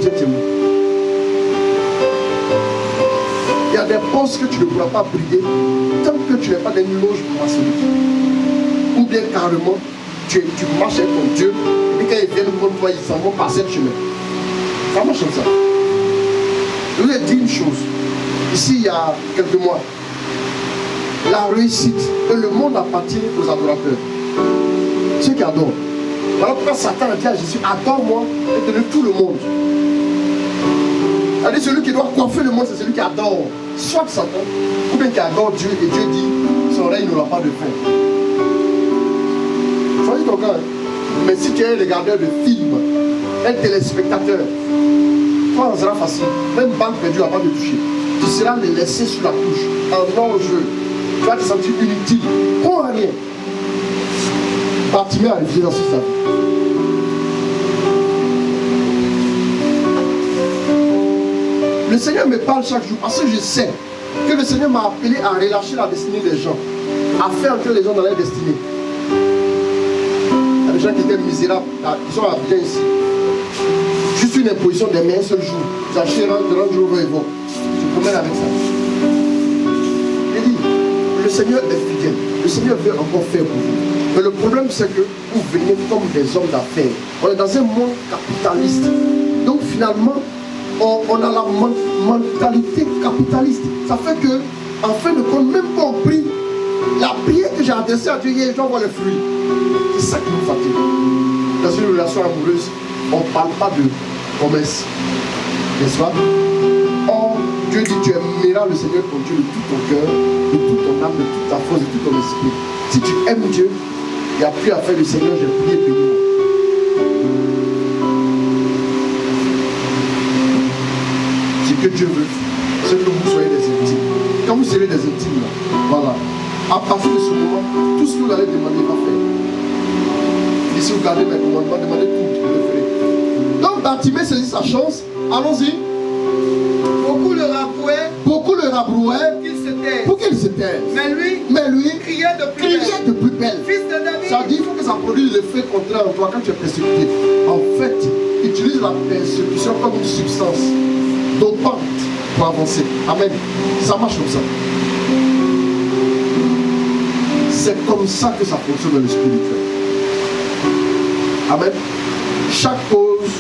êtes aimé. Il y a des postes que tu ne pourras pas briller tant que tu n'es pas dans une loge maçonnique. Ou bien carrément, tu marches avec ton Dieu, et quand ils viennent contre toi, ils s'en vont passer le chemin. Ça marche comme ça. Je vous ai dit une chose. Ici, il y a quelques mois, la réussite et le monde appartient aux adorateurs. Ceux qui adorent. Voilà pourquoi Satan a dit à Jésus, adore-moi et donne tout le monde. C'est-à-dire celui qui doit coiffer le monde, c'est celui qui adore. Soit Satan, ou bien qui adore Dieu, et Dieu dit, son règne n'aura pas de fin. Choisis ton camp. Mais si tu es un regardeur de films, un téléspectateur, toi, ça sera facile. Même banque perdue va pas te toucher. Tu seras laissé sur la touche, en non-jeu. Tu vas te sentir inutile. Pour rien. Bartimée a refusé dans ce stade. Le Seigneur me parle chaque jour parce que je sais que le Seigneur m'a appelé à relâcher la destinée des gens, à faire entrer les gens dans leur destinée. Il y a des gens qui étaient misérables, ils sont bien ici. Juste une imposition des mains un seul jour. Vous achetez un Range Rover et bon. Je promets avec ça. Il dit, le Seigneur est fidèle. Le Seigneur veut encore faire pour vous. Mais le problème c'est que vous venez comme des hommes d'affaires. On est dans un monde capitaliste. Donc finalement, on a la mentalité capitaliste. Ça fait que, en fin de compte, même compris, la prière que j'ai adressée à Dieu hier, je dois voir le fruit. C'est ça qui nous fatigue. Dans une relation amoureuse, on ne parle pas de promesse. N'est-ce pas? Or, Dieu dit, tu aimeras le Seigneur ton Dieu de tout ton cœur, de toute ton âme, de toute ta force, de tout ton esprit. Si tu aimes Dieu, il n'y a plus à faire le Seigneur, j'ai prié, béni. Ce que Dieu veut, c'est que vous soyez des intimes. Quand vous serez des intimes, là, voilà. À partir de ce moment, tout ce que vous allez demander, il va faire. Et si vous gardez mes commandements, demandez tout, je le ferai. Donc Bartimée saisit sa chance. Allons-y. Beaucoup le rabrouaient. Beaucoup le rabrouaient. Pour qu'il se taise. Mais lui criait de plus belle. Fils de David. Ça dit qu'il faut que ça produise l'effet contraire en toi quand tu es persécuté. En fait, utilise la persécution comme une substance dopante pour avancer. Amen. Ça marche comme ça. C'est comme ça que ça fonctionne dans le spirituel. Amen. Chaque cause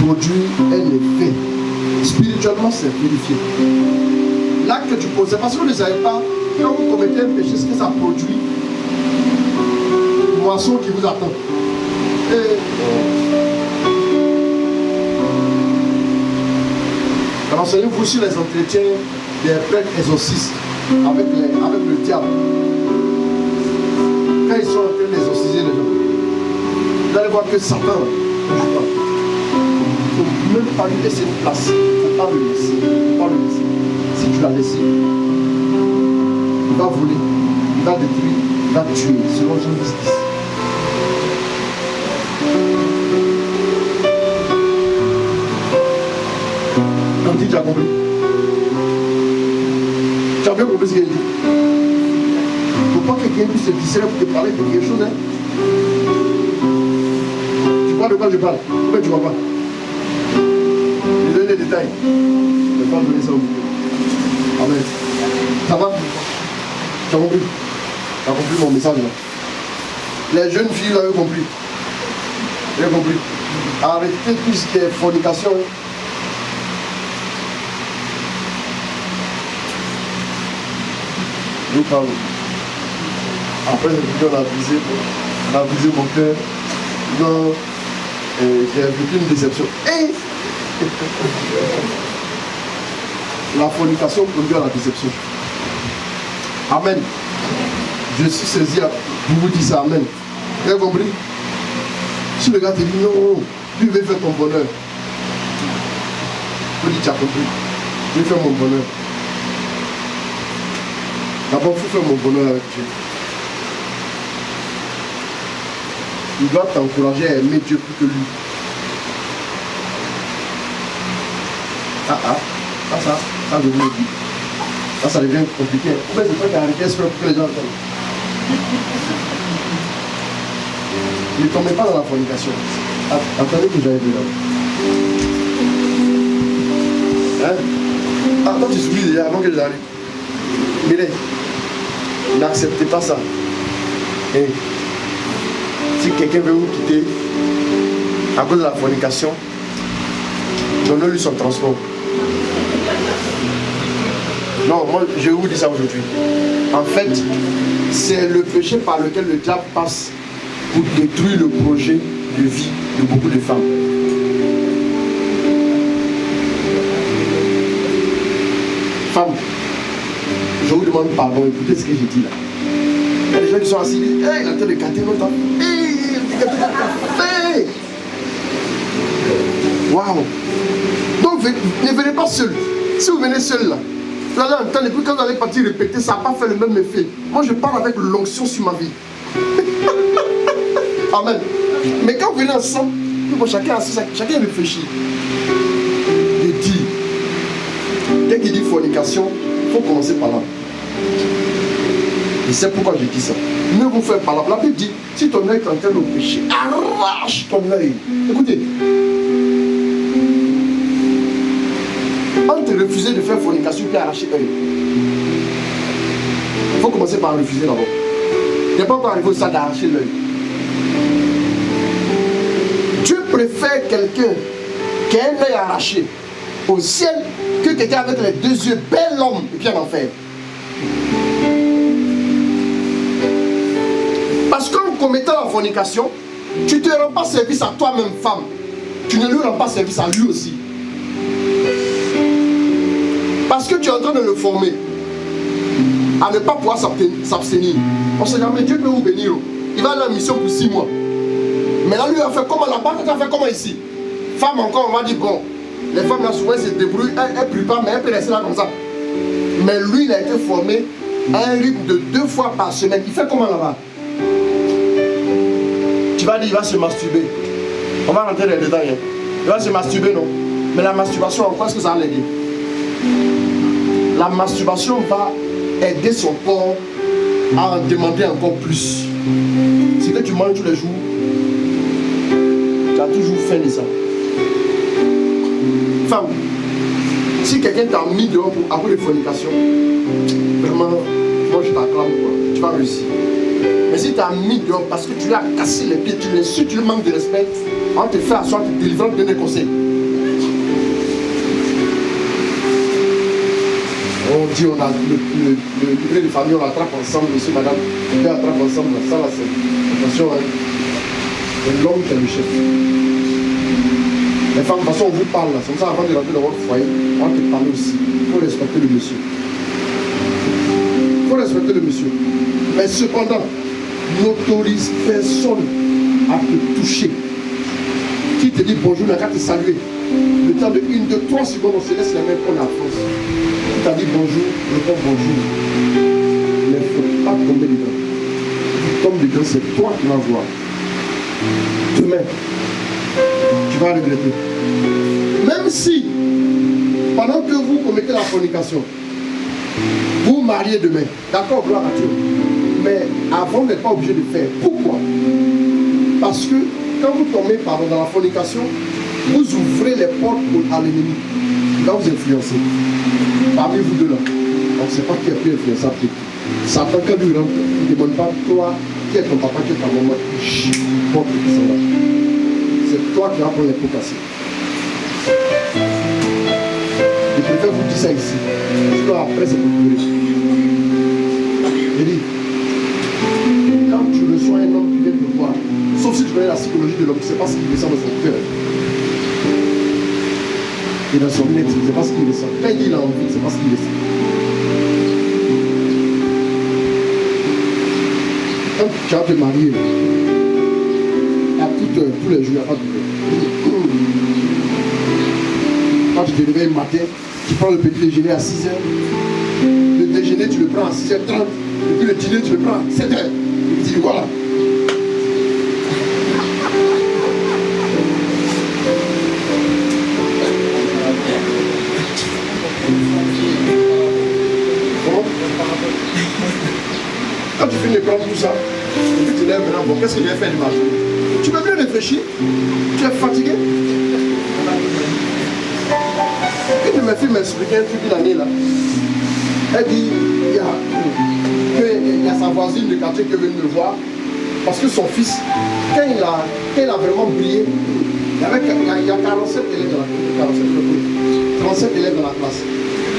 produit un effet. Spirituellement, c'est vérifié. L'acte que tu poses, parce que vous ne savez pas, quand vous commettez un péché, ce que ça produit, moisson qui vous attend. Renseignez-vous sur les entretiens des prêtres exorcistes avec le diable. Quand ils sont en train d'exorciser les gens, vous allez voir que Satan ne joue pas. Il ne faut même pas lui laisser une place. Il ne faut pas le laisser. Si tu l'as laissé, il va voler, il va détruire, il va tuer, selon Jean 10. Donc tu as compris. Tu as bien compris ce qu'il dit. Il ne faut pas que quelqu'un puisse se distraire pour te parler de quelque chose. Hein? Tu vois de quoi je parle? Pourquoi tu ne vois pas? Je donne des détails. Je ne vais pas donner ça au milieu. Amen. Ça va? Tu as compris? Tu as compris mon message là? Les jeunes filles l'ont compris. J'ai compris. Arrêtez tout ce qui est fornication. Je vous parle. Après, on a brisé mon cœur. Non, j'ai vécu une déception. La fornication conduit à la déception. Amen. Je suis saisi pour vous dire ça. Amen. Vous avez compris? Si le gars te dit non, lui veut faire ton bonheur. Je dis, tu as compris. Je vais faire mon bonheur. D'abord, il faut faire mon bonheur avec Dieu. Il doit t'encourager à aimer Dieu plus que lui. Ça devient dit. Ça devient compliqué. Pourquoi c'est toi qui as arrêté exprès pour que les gens entendent? Ne tombez pas dans la fornication. Attendez que j'aille de là. toi tu souris déjà avant que j'arrive. Mais n'acceptez pas ça. Et si quelqu'un veut vous quitter à cause de la fornication, donnez-lui son transport. Non, moi je vous dis ça aujourd'hui. En fait, c'est le péché par lequel le diable passe pour détruire le projet de vie de beaucoup de femmes. Femmes, je vous demande pardon, écoutez ce que j'ai dit là. Il y a des gens qui sont assis, hey, il est en train de gâter notre temps. Hey, il est en train de gâter. Waouh. Donc ne venez pas seul. Si vous venez seul là, vous allez entendre, et puis quand vous allez partir répéter, ça n'a pas fait le même effet. Moi je parle avec l'onction sur ma vie. Amen. Mais quand vous venez ensemble, bon, chacun réfléchit. Il dit, dès qu'il dit fornication, il faut commencer par là. Et c'est pourquoi je dis ça. Ne vous faites pas là. La Bible dit, si ton œil est en train de pécher, arrache ton œil. Écoutez, on te refuse de faire fornication puis arracher l'œil. Il faut commencer par refuser d'abord. Il n'est pas encore arrivé au stade d'arracher l'œil. Tu préfères quelqu'un qui a un œil arraché au ciel que quelqu'un avec les deux yeux, bel homme, et puis en enfer. Parce qu'en commettant la fornication, tu ne te rends pas service à toi-même, femme. Tu ne lui rends pas service à lui aussi. Parce que tu es en train de le former à ne pas pouvoir s'abstenir. On ne sait jamais, Dieu peut vous bénir. Il va aller en mission pour 6 mois. Mais là, lui, il a fait comment là-bas, il a fait comment ici? Femme encore, on va dire, bon, les femmes là, souvent, elles se débrouillent, elles ne prient pas, mais elles peuvent rester là comme ça. Mais lui, il a été formé à un rythme de 2 fois par semaine. Il fait comment là-bas? Tu vas dire, il va se masturber. On va rentrer dans les détails. Hein. Il va se masturber, non? Mais la masturbation, en quoi est-ce que ça va l'aider? La masturbation va aider son corps à en demander encore plus. C'est que tu manges tous les jours, tu as toujours faim de ça. Femme, si quelqu'un t'a mis dehors pour avoir des fornications, vraiment, moi je t'acclame, tu vas réussir. Mais si tu as mis dehors parce que tu lui as cassé les pieds, tu l'insultes, tu lui manques de respect, on te fait asseoir, tu te délivres, te donne des conseils. On dit, on a le livret de famille, on l'attrape ensemble, monsieur, madame, on l'attrape ensemble, ça là, c'est. Attention, hein. L'homme qui est le chef. Les femmes, de toute façon, on vous parle là, comme ça, avant de rentrer dans votre foyer, on va te parler aussi. Il faut respecter le monsieur. Il faut respecter le monsieur. Mais cependant, n'autorise personne à te toucher. Qui te dit bonjour, n'a qu'à te saluer. Le temps de 1, 2, 3 secondes, on se laisse les mains qu'on a en France. Qui t'a dit bonjour, réponds bonjour. Mais il ne faut pas tomber dedans. Tu tombes dedans, c'est toi qui vas voir. Demain, tu vas regretter. Même si, pendant que vous commettez la fornication, vous vous mariez demain, d'accord, gloire à Dieu. Mais avant, vous n'êtes pas obligé de faire. Pourquoi? Parce que quand vous tombez dans la fornication, vous ouvrez les portes à l'ennemi. Il va vous influencer. Parmi vous deux là, on ne sait pas qui est plus influençable que qui. Satan, quand lui rentre, il ne demande pas toi, qui est ton papa, qui est ta maman, c'est toi qui vas prendre les pots cassés. Je préfère vous dire ça ici. Sinon après c'est pour pleurer. Je dis, quand tu reçois un homme qui vient te voir, sauf si tu connais la psychologie de l'homme, tu ne sais pas ce qu'il ressent dans son cœur. Et dans son net, tu ne sais pas ce qu'il ressent. Quand il a envie, tu ne sais pas ce qu'il ressent. Quand tu vas te marier, à toute heure, tous les jours, il n'y a pas de peur. Quand tu te réveilles le matin, tu prends le petit déjeuner à 6h. Le déjeuner, tu le prends à 6h30. Et puis le dîner, tu le prends à 7h. Et puis tu dis voilà. Quand tu finis de prendre tout ça, et puis tu lèves maintenant, bon, qu'est-ce que je vais faire du matin? Tu peux plus réfléchir. Tu es fatigué. Tu ne ma fille m'expliquait un truc une année là. Elle dit, il y a sa voisine de quartier qui est venue me voir. Parce que son fils, quand il a vraiment brillé, il y a 47 élèves dans la classe. 37 élèves dans la classe.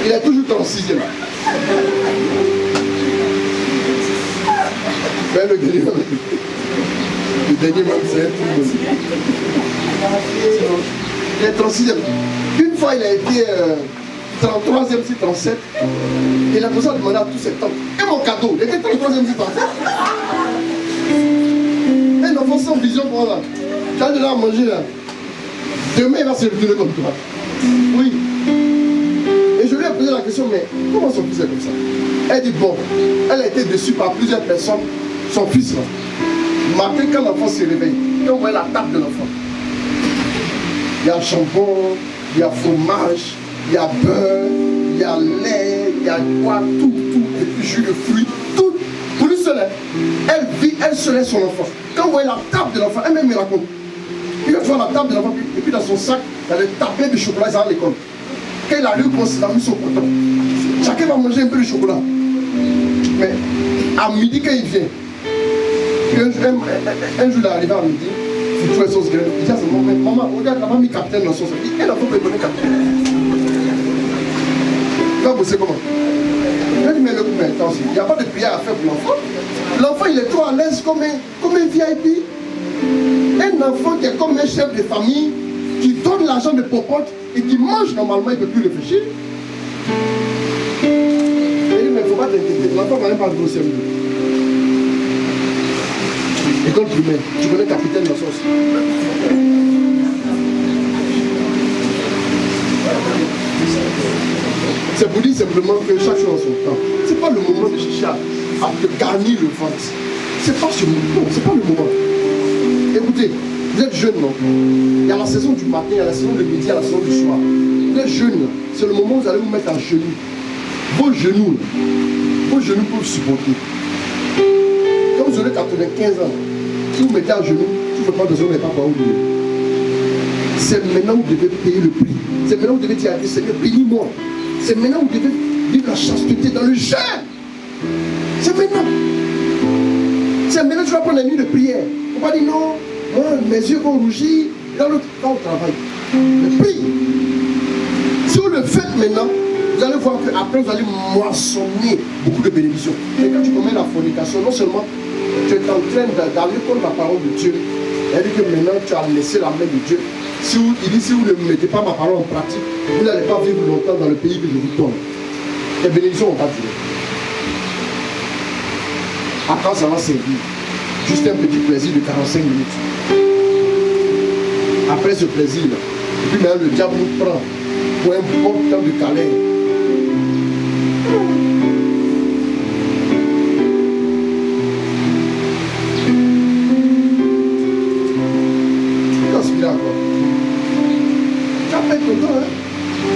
Il est toujours en 6e. Mais le dernier même, c'est un truc. Il est 36e. Une fois, il a été 33e, c'est 37. Il a besoin de demander à tous ses temps. Et mon cadeau, il était 33e, c'est 37. Un enfant sans vision pour là. Tu as de là à manger là. Demain, il va se retourner comme toi. Oui. Et je lui ai posé la question, mais comment son fils est comme ça? Elle dit, bon, elle a été déçue par plusieurs personnes. Son fils là. Matin, quand l'enfant se réveille, on voit la table de l'enfant. Il y a jambon, il y a fromage, il y a beurre, il y a lait, il y a quoi, tout, et puis jus de fruits, tout. Pour lui seul, elle vit, elle seule est son enfant. Quand on voit la table de l'enfant, elle-même me raconte. Il va voir la table de l'enfant, et puis dans son sac, il y a des tablettes de chocolat à l'école. Quand il arrive, les amis sont contents. Chacun va manger un peu de chocolat. Mais à midi, quand il vient, un jour, il est arrivé à midi, il trouve sauce graine. Il dit à sa maman, maman, regarde, la maman mis capitaine dans son sac. Il dit, elle n'a pas pu donner capitaine. Il va bosser comment? Il dit, mais le coup, maintenant, il n'y a pas de prière à faire pour l'enfant. L'enfant, il est trop à l'aise comme un VIP. Un enfant qui est comme un chef de famille, qui donne l'argent de popote et qui mange normalement, il ne peut plus réfléchir. Il dit, mais il ne faut pas t'inquiéter, l'enfant va même pas le CM2. École primaire, tu connais capitaine dans sauce. C'est pour dire simplement que chaque chose en son temps. Ce n'est pas le moment de chercher à te garnir le ventre. C'est pas ce moment, c'est pas le moment. Écoutez, vous êtes jeune, non? Il y a la saison du matin, il y a la saison du midi, il y a la saison du soir. Vous êtes jeune, c'est le moment où vous allez vous mettre à genoux. Vos genoux peuvent supporter. Quand vous aurez 95 ans, si vous mettez à genoux, tu ne fais pas besoin de pas par où vous. C'est maintenant que vous devez payer le prix. C'est maintenant que vous devez dire, Seigneur, bénis-moi. C'est maintenant que vous devez vivre la chasteté dans le jeûne. C'est maintenant. C'est maintenant que tu vas prendre la nuit de prière. On va dire non, moi, mes yeux vont rougir. Dans l'autre, pas au travail. Le prix. Si vous le faites maintenant, vous allez voir qu'après vous allez moissonner beaucoup de bénédictions. Et quand tu commets la fornication, non seulement tu es en train d'aller contre la parole de Dieu, il dit que maintenant tu as laissé la main de Dieu. Il dit, si vous ne mettez pas ma parole en pratique, vous n'allez pas vivre longtemps dans le pays que je vous donne. Les bénédictions vont pas durer. Après, ça va servir. Juste un petit plaisir de 45 minutes. Après ce plaisir, et puis maintenant le diable nous prend pour un bon temps de câlin.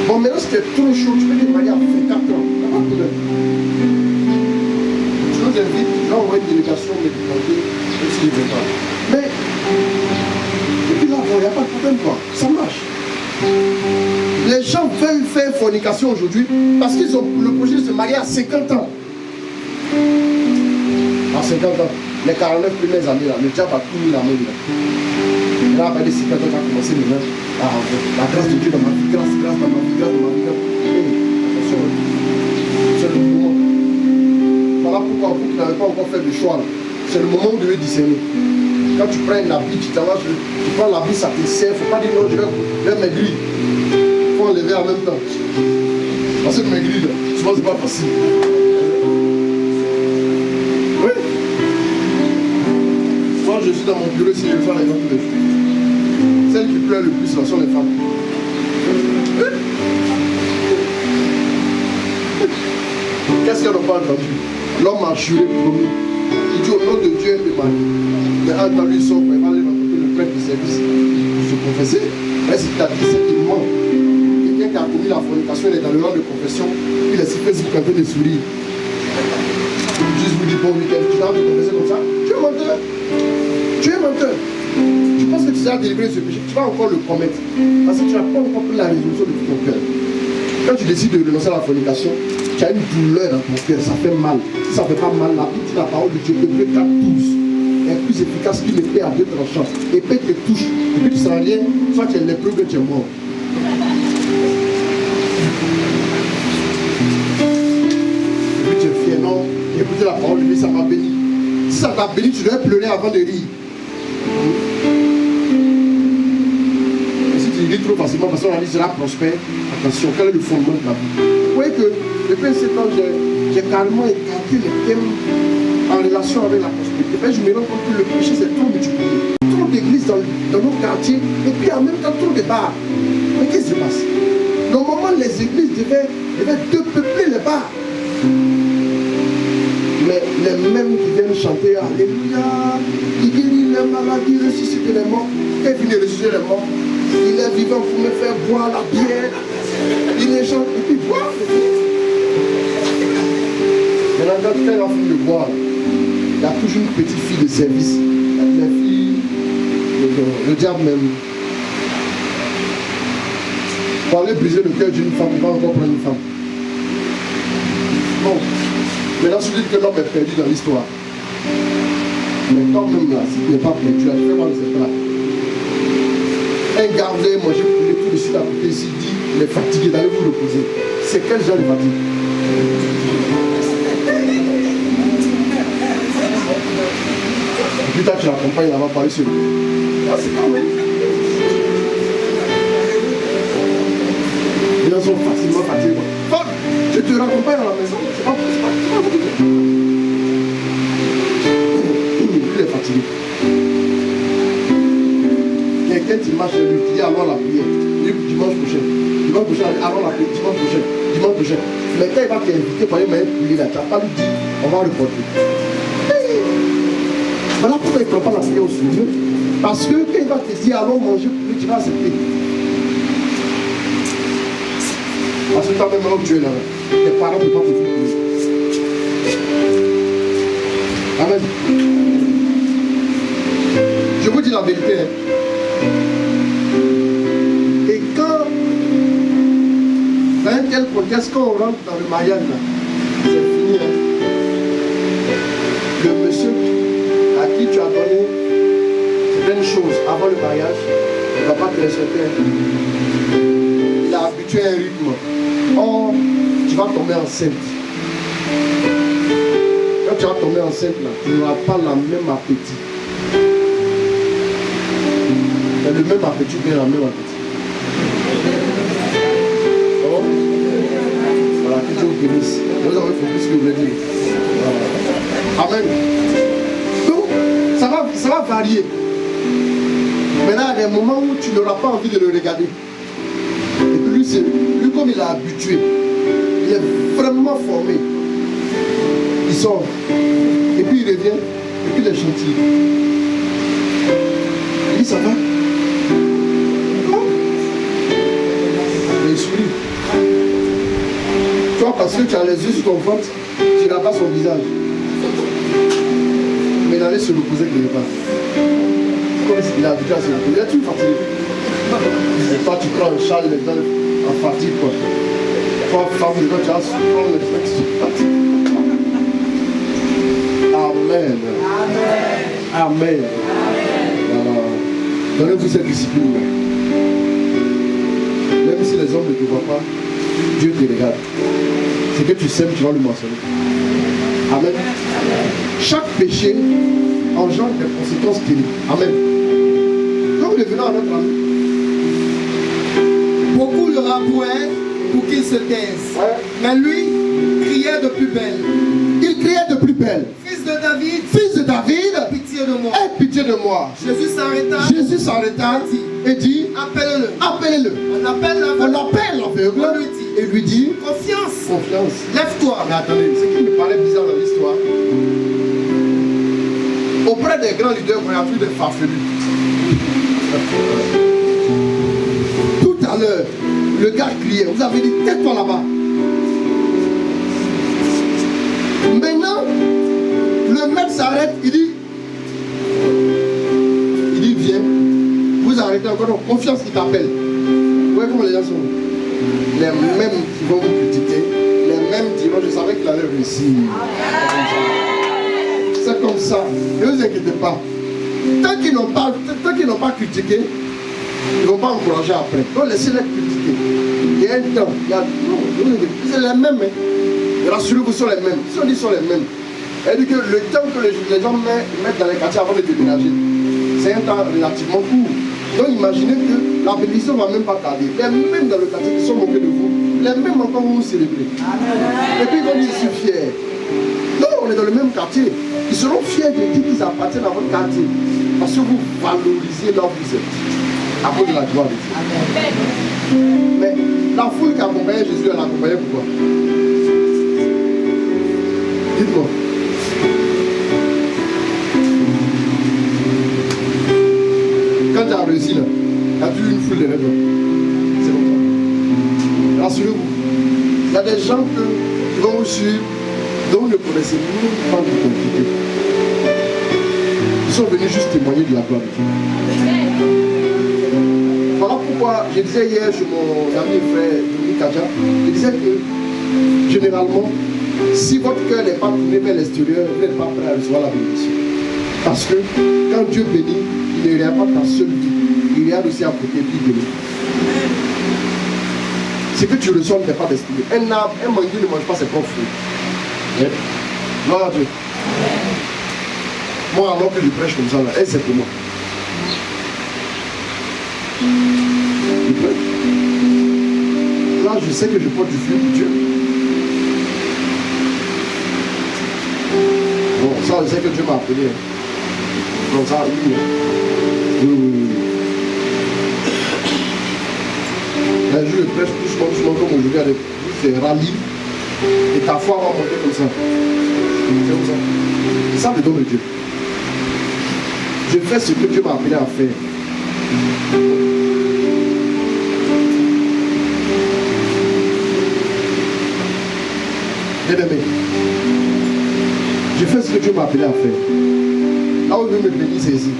Bon, maintenant c'était trop chaud, tu peux dire Maria, fait 4 ans. Tu nous invites, là on voit une délégation médicamentée, même s'il ne veut pas. Mais, et puis là, il n'y a pas de problème quoi, ça marche. Les gens veulent faire fornication aujourd'hui parce qu'ils ont le projet de se marier à 50 ans. À 50 ans, les 49 premières années là, le diable a tout mis la main là. Là, après les 50 ans, on va commencer maintenant à la grâce de Dieu dans ma vie, grâce dans ma vie, grâce dans ma vie. Attention, c'est le moment. Voilà pourquoi vous qui n'avez pas encore fait de choix, c'est le moment où vous devez discerner. Quand tu prends un habit, tu prends l'habit, ça te sert. Il ne faut pas dire non, je vais maigrir. Il faut enlever en même temps. Parce que maigrir, souvent, ce n'est pas facile. Oui. Quand je suis dans mon bureau, si je fais les gens tous les jours. Celles qui pleurent le plus, là, sont les femmes. Qu'est-ce qu'elles n'ont pas entendu? L'homme a juré promis. Il dit au nom de Dieu et de Marie. Mais entendu, il sort, il va aller rencontrer le prêtre du service pour se confesser. Mais si tu as dit, c'est qu'il ment. Quelqu'un qui a commis la fornication, il est dans le rang de confession, il est sur Facebook en train de sourire. Juste vous dire bon week-end, tu vas te confesser comme ça. Tu es menteur. Tu es menteur. Tu penses que tu seras délivré de ce péché, tu vas encore le commettre. Parce que tu n'as pas encore pris la résolution de tout ton cœur. Quand tu décides de renoncer à la fornication, tu as une douleur dans ton cœur, ça fait mal. Si ça ne fait pas mal, la Bible dit la parole de Dieu, Hébreux 4:12 est plus efficace qu'une épée à 2 tranchants. Épée te touche, et puis tu ne seras rien, soit tu es lépreux que tu es mort. Et puis tu es fier, non, écoutez la parole de Dieu, ça m'a béni. Si ça t'a béni, tu dois pleurer avant de rire. Et si tu ris trop facilement, parce qu'on a dit sera prospère, attention, quel est le fondement de la vie? Vous voyez que depuis 7 ans, j'ai carrément écarté les thèmes en relation avec la prospérité. Mais je me rends compte que le péché c'est trop multiplié. Trop d'églises dans nos quartiers et puis en même temps trop de bars. Mais qu'est-ce qui se passe? Normalement les églises devaient dépeupler les bars. Mais les mêmes qui viennent chanter Alléluia, il guérit les maladies, il ressuscite les morts. Quand il finit de ressusciter les morts, il est vivant pour me faire boire la bière. Il est chante et puis boire. Maintenant, quand elle a fini de boire, il y a toujours une petite fille de service. La fille, le diable même. Pour aller briser le cœur d'une femme, il va encore prendre une femme. Bon, maintenant, je dis que l'homme est perdu dans l'histoire. Mais quand même là, s'il n'est pas perdu, là, je fais mal cette là. Un gars, vous avez mangé pour tout de suite à côté, ici, dit, il est fatigué, d'aller vous reposer. C'est quel genre de fatigue? Et puis toi, tu l'accompagnes, elle va parler sur lui. Ah, c'est quand même. Les gens sont facilement fatigués. Bon, je te raccompagne à la maison, c'est pas fatigué. Il est fatigué. Quelqu'un qui marche, lui dit allons à la prière. Il dit dimanche prochain. Dimanche prochain, allons à la prière. Dimanche prochain. Dimanche prochain. Mais quand il va t'inviter pour aller mettre lui là, tu n'as pas lui dit on va reporter. Voilà pourquoi il ne prend pas la prière au sérieux. Parce que quand il va te dire allons manger pour lui, tu vas accepter. Parce que toi-même, là où tu es là, tes parents ne peuvent pas te faire. Amen. Je vous dis la vérité. Et quand, dans un tel contexte, quand on rentre dans le mariage, c'est fini. Hein? Le monsieur à qui tu as donné certaines choses avant le mariage, il ne va pas te respecter. Il a habitué à un rythme. Or, tu vas tomber enceinte. Quand tu vas tomber enceinte, là, tu n'auras pas la même appétit. Le même appétit bien la même appétit. Oh. Voilà, que Dieu vous bénisse. Vous avez compris ce que vous voulez dire. Voilà. Amen. Donc, ça va varier. Maintenant, il y a des moments où tu n'auras pas envie de le regarder. Et puis lui, comme il est habitué, il est vraiment formé. Il sort. Et puis il revient. Et puis il est gentil. Il dit ça va. Toi, parce que tu as les yeux sur ton ventre, tu n'as pas son visage. Mais il allait se reposer quelque part. Comme il a habitué à se reposer, il est toujours fatigué. Et toi, tu prends un châle les gens en fatigue, quoi. Toi, femme, tu vas prendre les gens qui sont fatigués. Amen. Amen. Voilà. Donnez-vous cette discipline-là. Même si les hommes ne te voient pas, Dieu te regarde. Ce que tu sèmes, tu vas le mentionner. Amen. Chaque péché engendre des conséquences terribles. Amen. Donc revenons à notre ami. Beaucoup le rabouaient pour qu'il se taise. Ouais. Mais lui criait de plus belle. Il criait de plus belle. Fils de David, Fils de David, pitié de moi. aie pitié de moi. Jésus s'arrêta. Jésus s'arrêta et dit, Appelle-le. appelez-le. On appelle On l'aveugle. appelle l'aveugle et lui dit, Confiance. confiance. Lève-toi. Mais attendez, ce qui me paraît bizarre dans l'histoire, auprès des grands leaders, on a plus de farfelus. Tout à l'heure, le gars criait, vous avez dit, tais-toi là-bas. Maintenant, le maître s'arrête, il dit, viens, vous arrêtez encore, donc confiance, il t'appelle. Vous voyez comment les gens sont. les mêmes qui vont vous critiquer, les mêmes diront, je savais qu'il allait réussir. C'est comme ça. Ne vous inquiétez pas. Tant qu'ils n'ont pas critiqué, ils ne vont pas encourager après. Donc laissez-les critiquer. Il y a un temps, c'est les mêmes. Hein. Rassurez-vous, ce sont les mêmes. Si on dit ce sont les mêmes, c'est-à-dire que le temps que les gens mettent dans les quartiers avant de déménager, c'est un temps relativement court. Donc imaginez que la bénédiction ne va même pas tarder. Les mêmes dans le quartier qui sont moqués de vous, les mêmes encore vont vous célébrer. Et puis ils vont dire, je suis fier. Non, on est dans le même quartier. Ils seront fiers de dire qu'ils appartiennent à votre quartier. Parce que vous valorisez là où vous êtes. À cause de la gloire de Dieu. Mais la foule qui accompagnait Jésus, elle l'accompagnait pourquoi? Dites-moi. Quand tu as réussi là, tu as eu une foule de raisons. C'est comme ça. Rassurez-vous. Il y a des gens qui vont vous suivre, dont vous ne connaissez même pas l'identité. Ils sont venus juste témoigner de la gloire de Dieu. Voilà pourquoi je disais hier chez mon ami frère Dominique Kadja, je disais que généralement, si votre cœur n'est pas tourné vers l'extérieur, vous n'êtes pas prêt à recevoir la bénédiction. Parce que quand Dieu bénit, il ne regarde pas ta seule vie, il regarde aussi à côté puis bénit. Ce que tu reçois n'est pas destiné. Un arbre, un manguier ne mange pas ses propres fruits. Gloire à Dieu. Moi, alors que je prêche comme ça, là, c'est pour moi. Je prêche. Là, je sais que je porte du fruit pour Dieu. Bon, ça, je sais que Dieu m'a appelé. Donc ça, oui. Un jour, je prêche doucement comme aujourd'hui, avec c'est rallye. Et ta foi va monter comme ça. C'est comme ça. C'est ça le don de Dieu. Je fais ce que Dieu m'a appelé à faire. Bien-aimé, je fais ce que Dieu m'a appelé à faire. Là où il veut me bénir, c'est ici.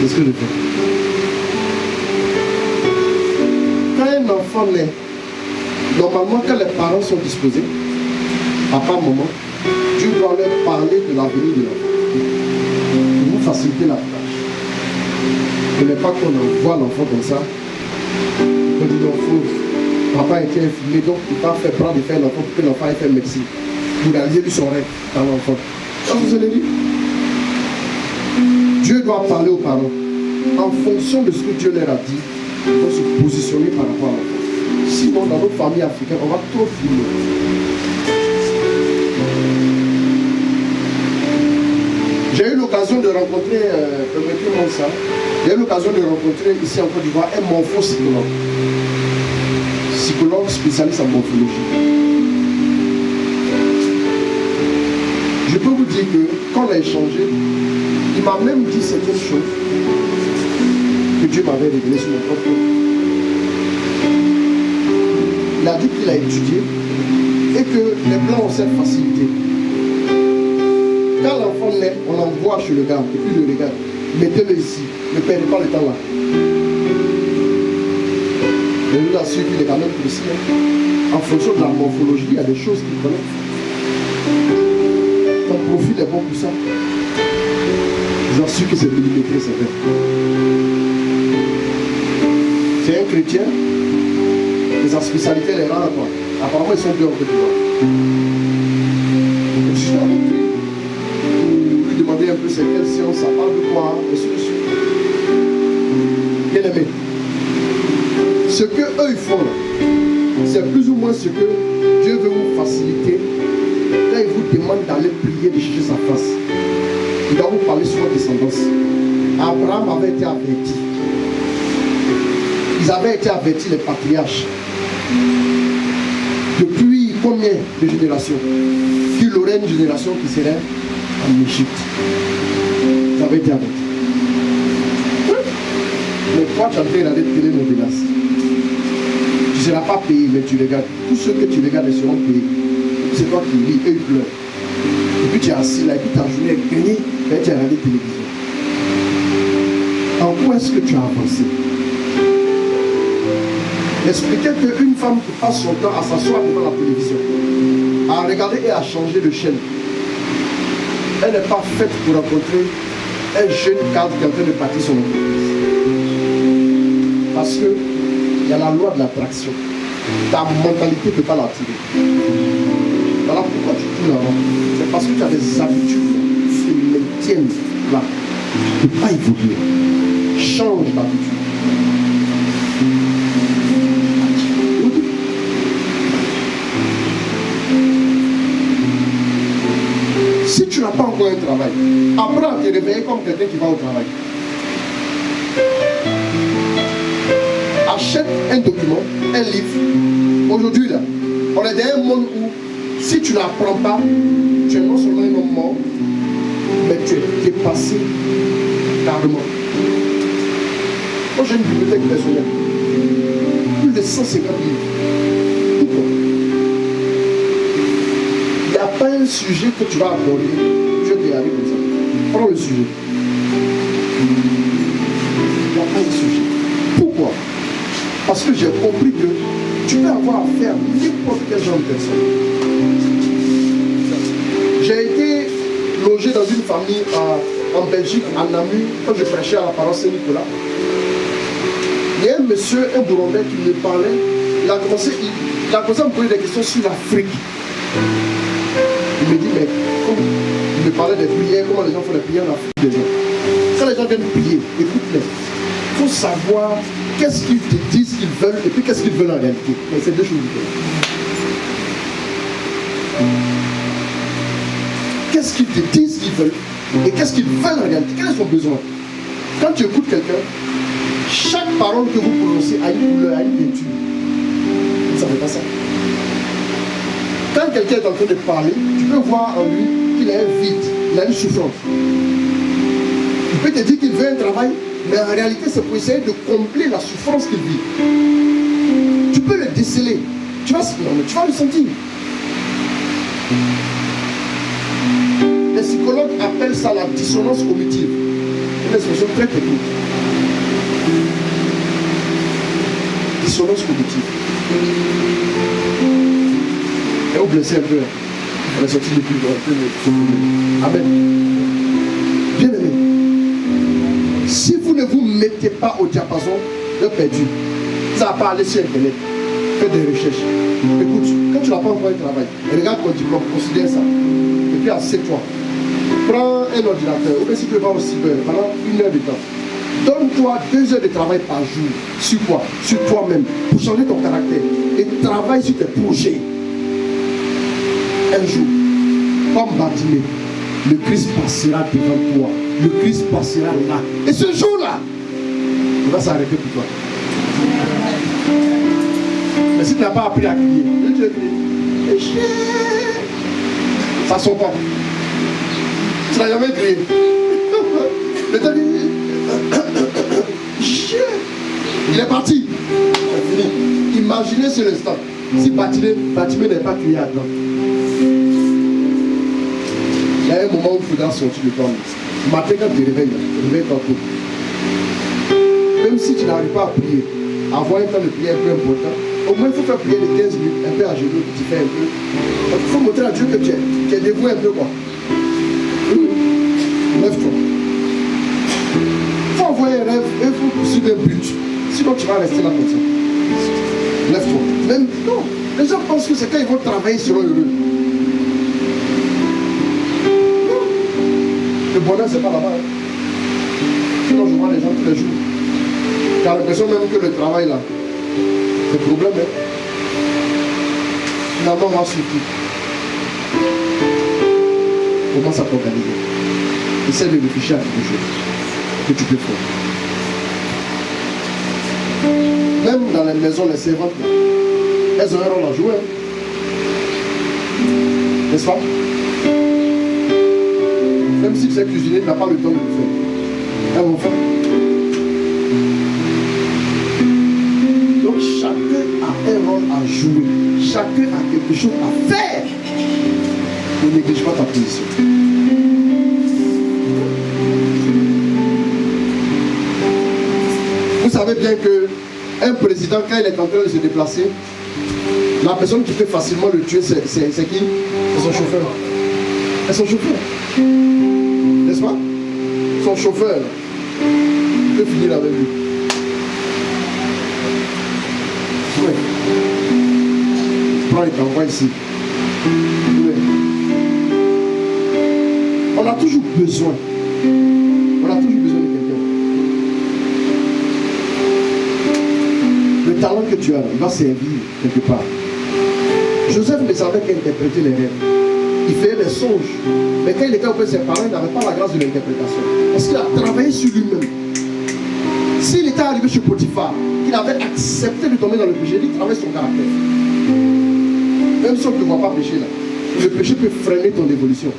C'est ce que je fais. Quand un enfant naît, normalement quand les parents sont disposés, papa, maman, Dieu doit leur parler de l'avenir de l'enfant. Pour vous faciliter la tâche. Ce n'est pas qu'on envoie l'enfant comme ça. On dit non, papa était infirmier, donc il va faire prendre de faire l'enfant pour que l'enfant ait fait médecine. Pour réaliser lui son rêve dans l'enfant. Ça vous avez dit? Dieu doit parler aux parents. En fonction de ce que Dieu leur a dit, ils vont se positionner par rapport à l'enfant. Sinon, dans notre famille africaine, on va trop filmer. J'ai eu l'occasion de rencontrer, permettez-moi ça, j'ai eu l'occasion de rencontrer ici en Côte d'Ivoire un morphopsychologue. Psychologue spécialiste en morphologie. Je peux vous dire que quand on a échangé, il m'a même dit certaines choses que Dieu m'avait révélées sur mon propre. Il a dit qu'il a étudié et que les blancs ont cette facilité. Quand l'enfant naît, on l'envoie chez le gars, et puis le regarde. Mettez-le ici, ne perdez pas le temps là. Je vous assure qu'il est quand même précis. En fonction de la morphologie, il y a des choses qu'il connaît. Ton profil est bon pour ça. Je vous assure que c'est millimétré, c'est vrai. C'est un chrétien, mais sa spécialité est rare à toi. Apparemment, ils sont deux en Côte d'Ivoire. Je suis avec lui. Lui demander un peu c'est quelle science, ça parle de quoi, et ainsi de suite. Bien aimé. Ce que eux ils font, c'est plus ou moins ce que Dieu veut vous faciliter quand il vous demande d'aller prier, de chercher sa face. Il va vous parler sur votre descendance. Abraham avait été averti. Ils avaient été avertis, les patriarches. Depuis combien de générations qu'il aurait une génération qui serait en Égypte. Ils avaient été avertis. Mais toi, tu as fait regarder télénovelas. Tu ne seras pas payé, mais tu regardes. Tous ceux que tu regardes seront payés. C'est toi qui lis, eux ils pleurent. Et puis tu es assis là, et puis ta journée est gagnée, et tu as regardé télévision. En quoi est-ce que tu as avancé? Expliquer qu'une femme qui passe son temps à s'asseoir devant la télévision, à regarder et à changer de chaîne, elle n'est pas faite pour rencontrer un jeune cadre qui est en train de bâtir son entreprise. Parce qu'il y a la loi de l'attraction. Ta mentalité ne peut pas l'attirer. Voilà pourquoi tu tournes avant. C'est parce que tu as des habitudes qui se maintiennent là. Tu ne peux pas évoluer. Change d'habitude. Si tu n'as pas encore un travail, apprends à te réveiller comme quelqu'un qui va au travail. Achète un document, un livre. Aujourd'hui, là, on est dans un monde où, si tu n'apprends pas, tu es non seulement un homme mort, mais tu es dépassé carrément. Moi, j'ai une bibliothèque personnelle. Plus de 150 livres. Pourquoi? Il n'y a pas un sujet que tu vas aborder. Je vais te regarder comme ça. Prends le sujet. Il n'y a pas un sujet. Pourquoi? Parce que j'ai compris que tu peux avoir affaire à n'importe quel genre de personne. J'ai été logé dans une famille en Belgique, en Namur, quand je prêchais à la paroisse Saint-Nicolas. Il y a un monsieur, un Burundais qui me parlait. Il a commencé à me poser des questions sur l'Afrique. Il me dit, mais comme il me parlait des prières, comment les gens font les prières en Afrique déjà. Quand les gens viennent prier, écoute-les. Il faut savoir qu'est-ce qu'ils te disent qu'ils veulent et puis qu'est-ce qu'ils veulent en réalité. Mais c'est deux choses différentes. Qu'est-ce qu'ils te disent qu'ils veulent et qu'est-ce qu'ils veulent en réalité. Quels sont leurs besoins? Quand tu écoutes quelqu'un, chaque parole que vous prononcez a une couleur, a une teinture. Vous ne savez pas ça. Quand quelqu'un est en train de parler, tu peux voir en lui qu'il a un vide, il a une souffrance. Il peut te dire qu'il veut un travail, mais en réalité c'est pour essayer de combler la souffrance qu'il vit. Tu peux le déceler, tu vas le sentir. Les psychologues appellent ça la dissonance cognitive. Une expression très technique. Dissonance cognitive. Et vous blessez un peu. On est sorti depuis un peu. Amen. Bien aimé. Si vous ne vous mettez pas au diapason, vous êtes perdu. Ça va pas aller sur Internet. Faites des recherches. Écoute, quand tu n'as pas encore un travail, regarde ton diplôme, considère ça. Et puis assieds-toi. Prends un ordinateur, ou bien si tu veux voir au cyber pendant 1 heure de temps. Donne-toi 2 heures de travail par jour. Sur quoi? Sur toi-même. Pour changer ton caractère. Et travaille sur tes projets. Un jour, comme Bartimée, le Christ passera devant toi. Le Christ passera là. Et ce jour-là, il va s'arrêter pour toi. Mais si tu n'as pas appris à crier, tu vas crier. Ça ne sort pas. Tu n'as jamais crié. Le temps il est parti. C'est fini. Imaginez ce instant. Si Bartimée n'est pas crié à temps. Il y a un moment où il faudra sortir de toi. Matin quand tu te réveilles, réveille-toi tôt. Même si tu n'arrives pas à prier, avoir un temps de prière un peu important, au moins il faut faire prier de 15 minutes, un peu à genoux, tu fais un peu. Il faut montrer à Dieu que tu es dévoué un peu quoi. Lève-toi. Il faut envoyer un rêve et il faut poursuivre un but. Sinon tu vas rester là comme ça. Lève-toi. Même non. Les gens pensent que c'est quand ils vont travailler seront heureux. Le bonheur, c'est pas là-bas. Sinon, je vois les gens tous les jours. Tu as l'impression même que le travail, là, c'est le problème. Hein? Finalement, on va surtout. Commence à t'organiser. Essaie de réfléchir à quelque chose que tu peux faire. Même dans les maisons, les servantes, elles ont un rôle à jouer. Hein? N'est-ce pas? Même si tu sais cuisiner, tu n'as pas le temps de le faire. Elles vont faire. Donc chacun a un rôle à jouer. Chacun a quelque chose à faire. Ne néglige pas ta position. Vous savez bien que Un président, quand il est en train de se déplacer, la personne qui peut facilement le tuer, c'est qui? C'est son chauffeur. C'est son chauffeur. N'est-ce pas? Son chauffeur. Il peut finir avec lui. Oui. Prends et t'envoie ici. Oui. On a toujours besoin. On a toujours besoin de quelqu'un. Le talent que tu as, il va servir quelque part. Joseph ne savait qu'interpréter les rêves. Il faisait des songes. Mais quand il était auprès de ses parents, il n'avait pas la grâce de l'interprétation. Parce qu'il a travaillé sur lui-même. S'il était arrivé chez Potiphar, qu'il avait accepté de tomber dans le péché, il travaille son caractère. Même si on ne te voit pas pécher là, le péché peut freiner ton évolution.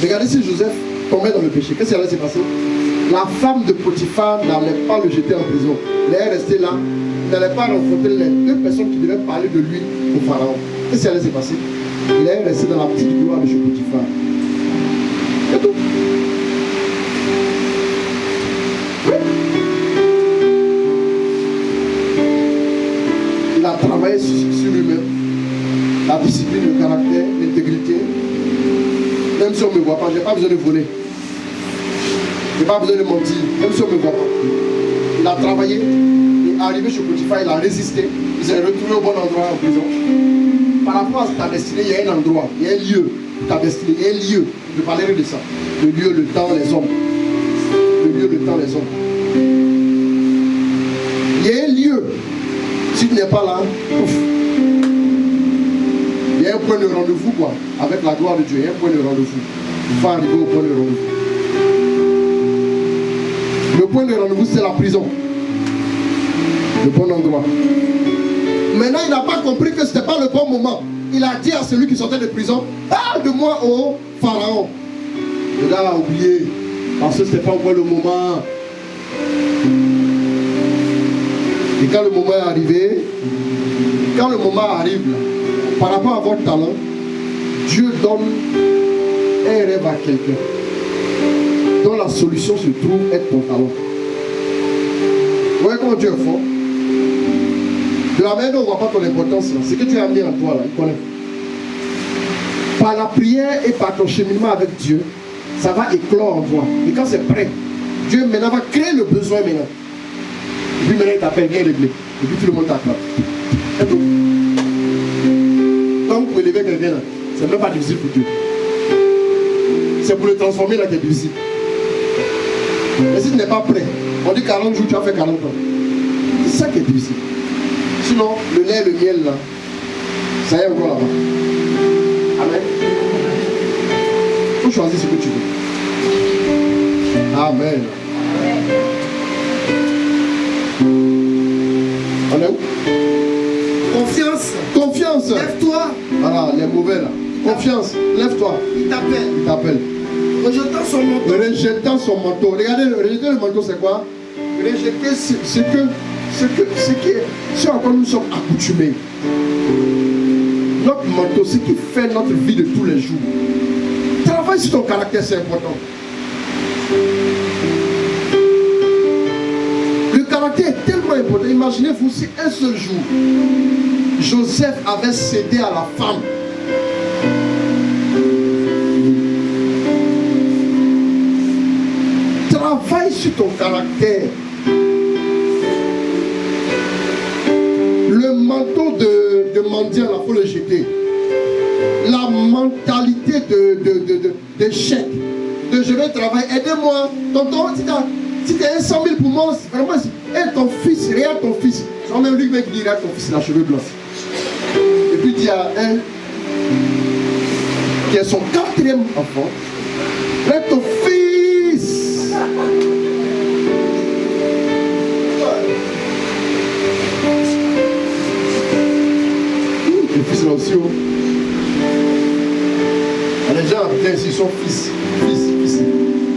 Regardez si Joseph tombait dans le péché, qu'est-ce qui allait se passer? La femme de Potiphar n'allait pas le jeter en prison. Elle est restée là, n'allait pas rencontrer les deux personnes qui devaient parler de lui au pharaon. Qu'est-ce qui allait se passer? Il est resté dans la petite gloire de chez Potiphar. C'est tout. Oui. Il a travaillé sur lui-même. La discipline, le caractère, l'intégrité. Même si on ne me voit pas, je n'ai pas besoin de voler. Je n'ai pas besoin de mentir, même si on ne me voit pas. Il a travaillé, il est arrivé chez Potiphar, il a résisté, il s'est retrouvé au bon endroit en prison. Par rapport à ta destinée, il y a un endroit, il y a un lieu, ta destinée, il y a un lieu. Je parlerai de ça. Le lieu, le temps, les hommes. Le lieu, le temps, les hommes. Il y a un lieu. Si tu n'es pas là, ouf. Il y a un point de rendez-vous, quoi. Avec la gloire de Dieu, il y a un point de rendez-vous. Il faut arriver au point de rendez-vous. Le point de rendez-vous, c'est la prison. Le bon endroit. Maintenant, il n'a pas compris que ce n'était pas le bon moment. Il a dit à celui qui sortait de prison, parle de moi au pharaon. Le gars a oublié. Parce que ce n'était pas encore le moment. Et quand le moment est arrivé, quand le moment arrive, là, par rapport à votre talent, Dieu donne un rêve à quelqu'un dont la solution se trouve être ton talent. Vous voyez comment Dieu est fort? De la manière dont on ne voit pas ton importance, c'est que tu as amené en toi, là, il connaît. Par la prière et par ton cheminement avec Dieu, ça va éclore en toi. Et quand c'est prêt, Dieu maintenant va créer le besoin maintenant. Et puis maintenant il t'appelle, viens régler. Et puis tout le monde t'acclame. C'est tout. Quand vous élevez quelqu'un là, c'est même pas difficile pour Dieu. C'est pour le transformer là qui est difficile. Mais si tu n'es pas prêt, on dit 40 jours, tu as fait 40 ans. C'est ça qui est difficile. Sinon, le lait, le miel là, ça y est encore là-bas. Amen. Il faut choisir ce que tu veux. Amen. On est où? Confiance. Confiance. Lève-toi. Voilà, les mauvais là. Confiance. Lève-toi. Il t'appelle. Il t'appelle. Rejetant son manteau. Rejetant son manteau. Regardez, rejeter le manteau, c'est quoi? Rejeter ce à quoi nous sommes accoutumés. Notre manteau, ce qui fait notre vie de tous les jours. Travaille sur ton caractère, c'est important. Le caractère est tellement important. Imaginez-vous si un seul jour, Joseph avait cédé à la femme. Travaille sur ton caractère. Le manteau de mendiant, il faut le jeter. La mentalité d'échec. De je vais travailler, aidez-moi. Tonton, si tu as 100 000 pour moi, vraiment, aide ton fils, regarde ton fils. C'est même lui qui dit, regarde ton fils, il a les cheveux blancs. Et puis il y a un qui est son 4e enfant. Regarde ton fils. Le fils là aussi, oh. Les gens viennent ici, son fils.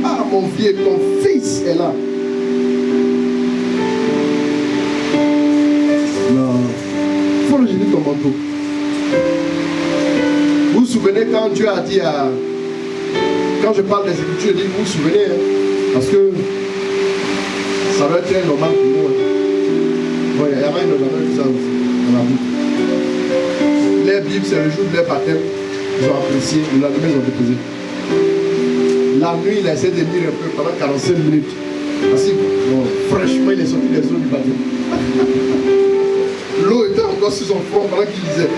Ah mon vieux, ton fils est là. Non. Il faut le jeter ton manteau. Vous vous souvenez quand Dieu a dit à... Quand je parle des Écritures, je dis, vous vous souvenez, hein, parce que ça doit être très normal pour nous. Hein. Ouais, y a pas une autre qui ça aussi. Dans la boucle. Les Bibles, c'est le jour de leur baptême. Ils ont apprécié. Le lendemain, ils ont déposé. La nuit, il a essayé de lire un peu pendant 45 minutes. Parce que, bon, fraîchement, il est sorti des eaux du baptême. L'eau était encore sur son front pendant qu'il lisait.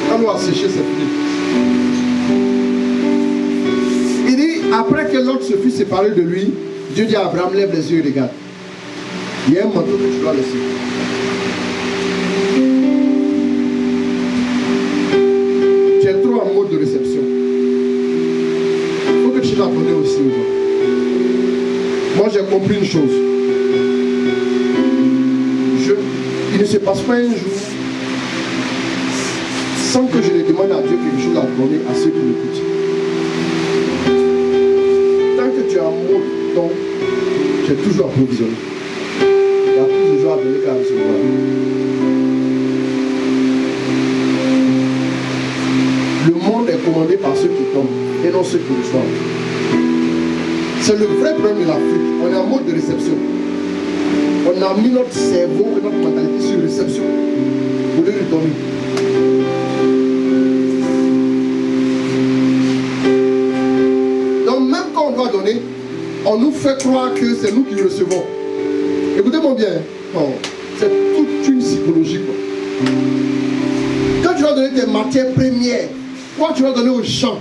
Quand l'eau a séché, c'est fini. Il dit, après que l'autre se fut séparé de lui, Dieu dit à Abraham, lève les yeux et regarde. Il y a un manteau que tu dois laisser. Tu es trop en mode de réception. Il faut que tu l'as donné aussi aux gens. Moi, j'ai compris une chose. Il ne se passe pas un jour sans que je ne demande à Dieu quelque chose à donner à ceux qui m'écoutent. Tant que tu as un mot don, tu es toujours approvisionné. Il y a plus de joie à donner qu'à recevoir. Le monde est commandé par ceux qui tombent et non ceux qui reçoivent. C'est le vrai problème de l'Afrique. On est en mode de réception. On a mis notre cerveau et notre mentalité sur réception au lieu de donner. Donc même quand on doit donner, on nous fait croire que c'est nous qui recevons. Écoutez-moi bien, non, c'est toute une psychologie. Quand tu vas donner tes matières premières, quand tu vas donner aux gens,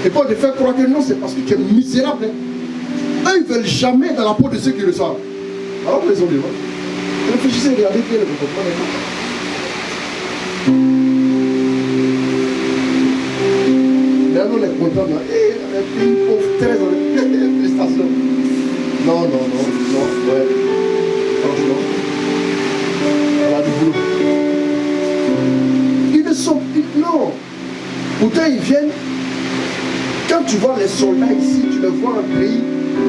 et pas te faire croire que non, c'est parce que tu es misérable. Eux, ils ne veulent jamais dans la peau de ceux qui reçoivent. Alors les hommes, réfléchissez, regardez bien le comportement. Là, on est content. Les pays pauvres, très honnêtes. Félicitations. Non, ouais. Franchement. On a du boulot. Ils ne sont plus. Non. Pourtant, ils viennent. Quand tu vois les soldats ici, tu les vois en pays.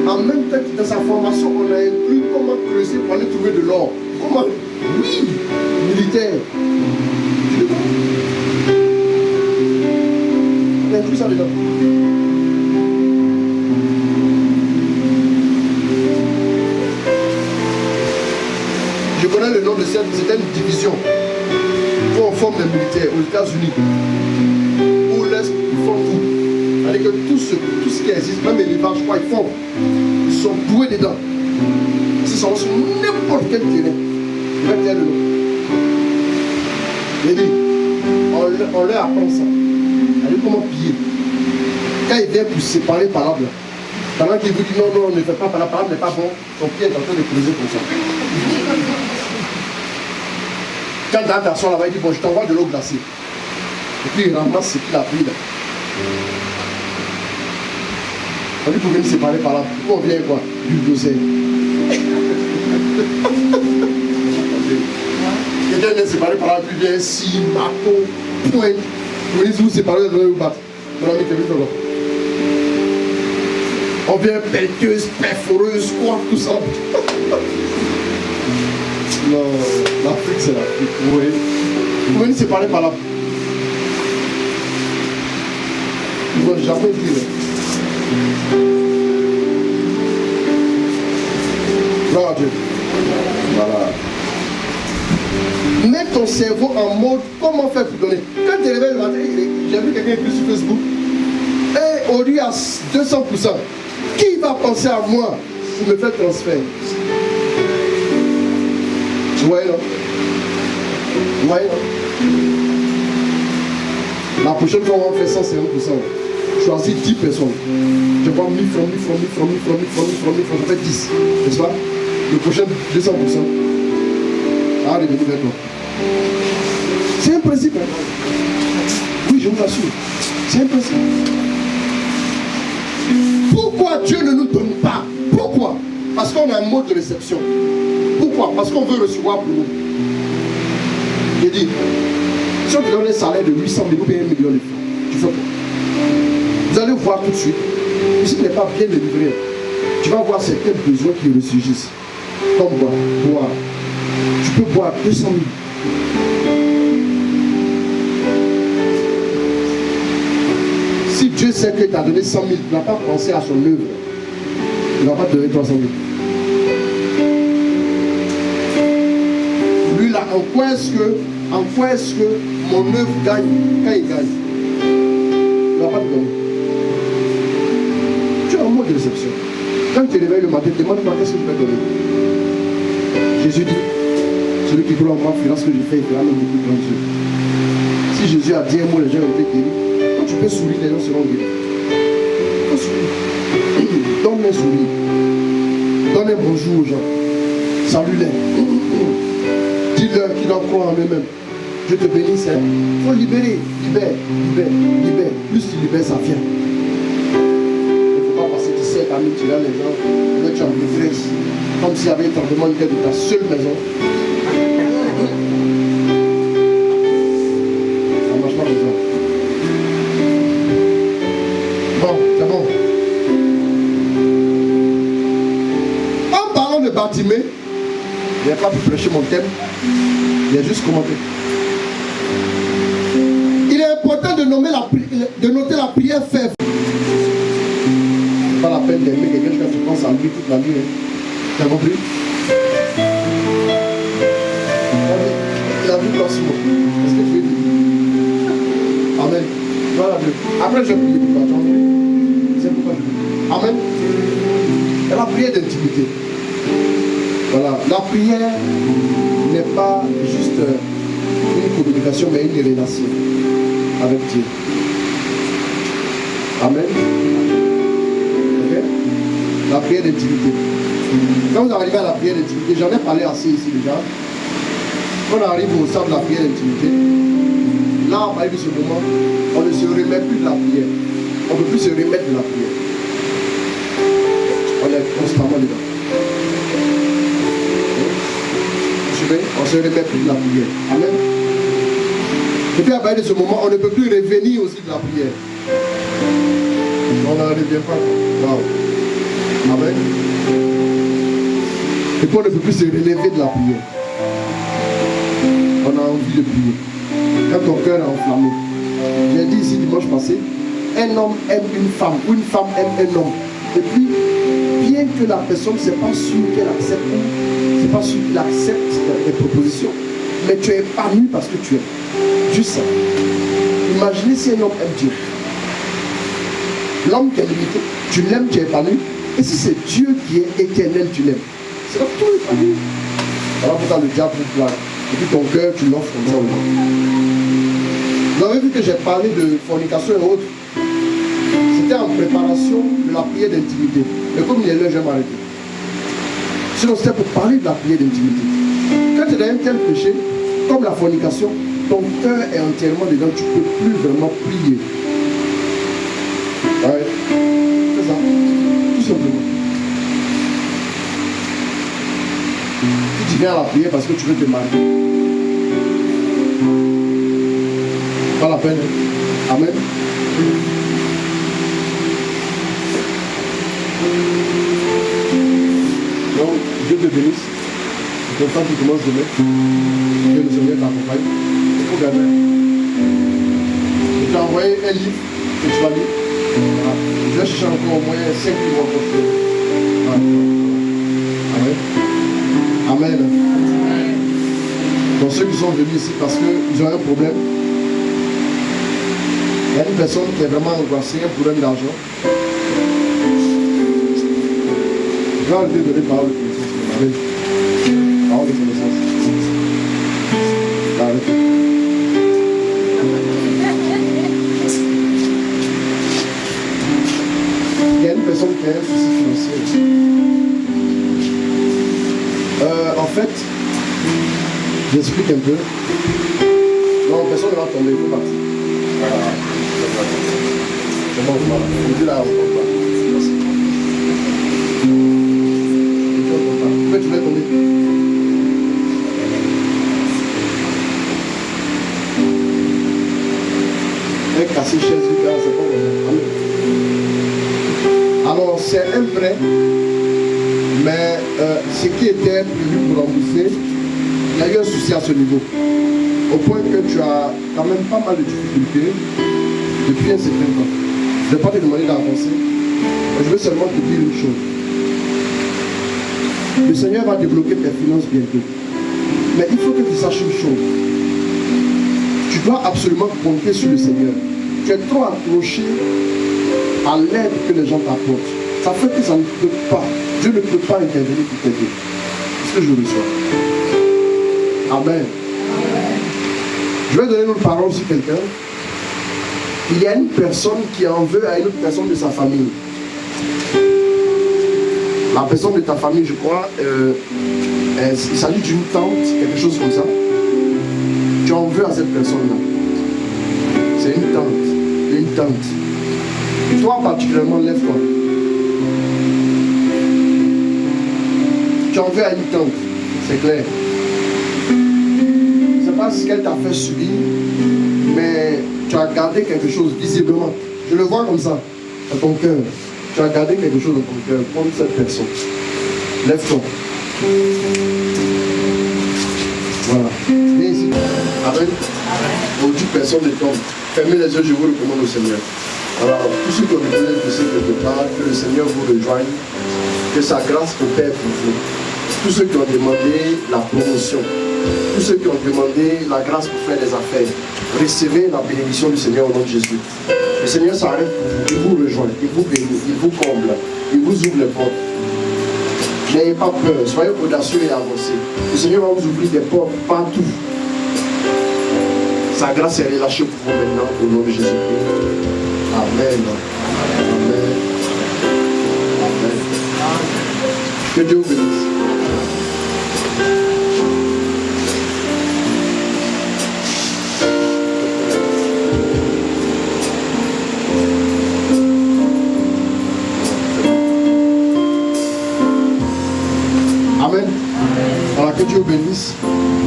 En même temps que dans sa formation, on a inclus comment creuser pour aller trouver de l'or. Comment? Oui, militaire. On a inclus ça dedans. Je connais le nom de c'était une division où on forme des militaires aux États-Unis. Où ils font tout. C'est-à-dire que tout ce qui existe, même les rivages, ils font. Ils sont doués dedans. S'ils sont sur n'importe quel terrain, ils vont dire le nom. Il dit, on leur apprend ça. C'est-à-dire comment piller. Quand il vient pour séparer par là, pendant qu'il vous dit non, on ne fait pas par la parole, n'est pas bon, son pied est en train de creuser comme ça. Quand dans la personne là-bas, il dit bon, je t'envoie de l'eau glacée. Et puis il ramasse ce qu'il a pris là. On dit pour venir séparer par là. Pourquoi on vient quoi? Du dossier. Quelqu'un vient séparer par là, puis vient scie, marteau, pointe. Vous venez vous séparer, vous allez vous battre. Mon ami, quelqu'un fait là. On vient pelleteuse, perforeuse, quoi, tout ça. Non, l'Afrique c'est l'Afrique. Oui. Vous venez séparer par là. Ils ne vont jamais dire. Gloire à Dieu. Voilà. Mets ton cerveau en mode comment faire pour donner. Quand tu te réveilles le matin, j'ai vu quelqu'un écrit sur Facebook. Et au lieu à 200%, qui va penser à moi pour me faire transfert? Tu vois, non? Tu vois, non? La prochaine fois, on va faire 150%. Choisis 10 personnes. Je vois 1000 francs, 1000 francs, 1000 francs, 1000 francs, 1000 francs, 1000 francs, 1000 francs, ça fait 10. N'est-ce pas? Le prochain, 200%. Ah, revenez vers toi. C'est un principe. Oui, je vous assure. C'est un principe. Pourquoi Dieu ne nous donne pas? Pourquoi? Parce qu'on a un mode de réception. Pourquoi? Parce qu'on veut recevoir pour nous. Il dit, si on te donne un salaire de 800 000 ou bien 1 million de francs, tu fais quoi? Vous allez voir tout de suite, si tu n'es pas bien délivré, tu vas voir certains besoins qui ressurgissent. Comme boire. Tu peux boire 200 000. Si Dieu sait qu'il t'a donné 100 000, tu n'as pas pensé à son œuvre, il ne va pas te donner 300 000. Lui, en quoi est-ce que mon œuvre gagne quand il gagne? Il ne va pas te donner. Tu as un mot de réception. Quand tu te réveilles le matin, demande-moi qu'est-ce que je vais donner. Jésus dit, celui qui croit en moi fera ce que je fais, il fera même beaucoup de grands yeux. Si Jésus a dit un mot, les gens ont été guéris. Quand tu peux sourire, les gens seront guéris. Donne un sourire. Donne un bonjour aux gens. Salue-les. Dis-leur qu'ils doivent croire en eux-mêmes. Je te bénis, Seigneur. Il faut libérer. Libère. Plus tu libères, ça vient. Il ne faut pas passer 17 années, tu as les gens. Là, tu es en détresse. Comme s'il y avait un tremblement de terre de ta seule maison. Ça ne marche pas comme ça. Bon, c'est bon. En parlant de Bartimée, je n'ai pas pu prêcher mon thème. Il a juste commenté. Il est important de noter la prière faible. C'est pas la peine d'aimer quelqu'un quand tu penses à lui toute la nuit. Hein. Tu as compris? Il a vu quoi sur moi? Est-ce que tu veux dire? Amen. Voilà. Après, je vais prier pour toi. Tu as compris? C'est pourquoi je prie. Amen. Et la prière d'intimité. Voilà. La prière n'est pas juste une communication, mais une relation avec Dieu. Amen. Okay? La prière d'intimité. Quand vous arrivez à la prière d'intimité, j'en ai parlé assez ici déjà. Quand on arrive au stade de la prière d'intimité, là, à partir de ce moment, on ne se remet plus de la prière. On ne peut plus se remettre de la prière. On est constamment dedans. On ne se remet plus de la prière. Amen. Et puis à partir de ce moment, on ne peut plus revenir aussi de la prière. On ne revient pas. Wow. Amen. Et puis on ne peut plus se relever de la prière. On a envie de prier. Quand ton cœur est enflammé. J'ai dit ici dimanche passé, un homme aime une femme, ou une femme aime un homme. Et puis, bien que la personne ne soit pas sûre qu'elle accepte, c'est pas sûr qu'il accepte les propositions, mais tu es épanoui parce que tu aimes. Juste ça. Imaginez si un homme aime Dieu. L'homme qui est limité, tu l'aimes, tu es épanoui. Et si c'est Dieu qui est éternel, tu l'aimes. C'est donc tout épanoui. Alors pourquoi le diable vous plaint? Et puis ton cœur, tu l'offres comme ça au monde. Vous avez vu que j'ai parlé de fornication et autres. C'était en préparation de la prière d'intimité. Mais comme il est là, je vais m'arrêter. Sinon, c'était pour parler de la prière d'intimité. Quand tu as un tel péché, comme la fornication, ton cœur est entièrement dedans, tu ne peux plus vraiment prier. Ouais. C'est ça. Tout simplement. Si tu viens à la prière parce que tu veux te marier, pas la peine. Amen. Donc, Dieu te bénisse. C'est ton temps qui commence demain. Que le Seigneur t'accompagne. Il faut gagner. Je t'ai envoyé un livre que tu vas lire. Voilà. Je vais chercher encore au moins 5 livres pour toi. Voilà. Amen. Amen. Pour ceux qui sont venus ici parce qu'ils ont un problème, il y a une personne qui est vraiment angoissée, un problème d'argent. Je vais arrêter de donner parole de connaissance. Amen. Parole de connaissance. Arrêtez. Il y a une personne qui a un souci financier. En fait, j'explique un peu. Non, personne ne va tomber, il faut partir. Voilà. C'est bon, voilà. On dit là, on ne pas. Pourquoi tu veux tomber? Un cassé chaise, c'est pas bon. Alors, c'est un prêt, mais ce qui était prévu pour rembourser, il y a eu un souci à ce niveau. Au point que tu as quand même pas mal de difficultés depuis un certain temps. Je ne vais pas te demander d'avancer, mais je veux seulement te dire une chose. Le Seigneur va débloquer tes finances bientôt. Mais il faut que tu saches une chose. Tu dois absolument compter sur le Seigneur. Tu es trop accroché à l'aide que les gens t'apportent. Ça fait que ça ne peut pas. Dieu ne peut pas intervenir pour t'aider. C'est ce que je reçois. Amen. Je vais donner une autre parole sur quelqu'un. Il y a une personne qui en veut à une autre personne de sa famille. La personne de ta famille, je crois, il s'agit d'une tante, quelque chose comme ça. Tu en veux à cette personne-là. C'est une tante. Une tante. Toi particulièrement, lève-toi. Tu en veux à une tante, c'est clair. Je ne sais pas ce qu'elle t'a fait subir, mais tu as gardé quelque chose visiblement. Je le vois comme ça, dans ton cœur. Tu as gardé quelque chose dans ton cœur contre cette personne. Lève-toi. Voilà. Viens ici. Amen. Aujourd'hui, personne ne tombe. Fermez les yeux, je vous recommande au Seigneur. Alors, tous ceux qui ont besoin de ce quelque part, que le Seigneur vous rejoigne, que sa grâce opère pour vous. Tous ceux qui ont demandé la promotion, tous ceux qui ont demandé la grâce pour faire des affaires, recevez la bénédiction du Seigneur au nom de Jésus. Le Seigneur s'arrête pour vous, il vous rejoint, il vous bénit, il vous comble, il vous ouvre les portes. N'ayez pas peur, soyez audacieux et avancés. Le Seigneur va vous ouvrir des portes partout. Sa grâce est relâchée pour vous maintenant au nom de Jésus-Christ. Amen. Amen. Amen. Que Dieu vous bénisse. Amen. Voilà, que Dieu vous bénisse.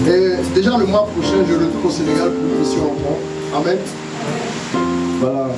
Et déjà le mois prochain, je retourne au Sénégal pour une mission encore. Amen. Voilà.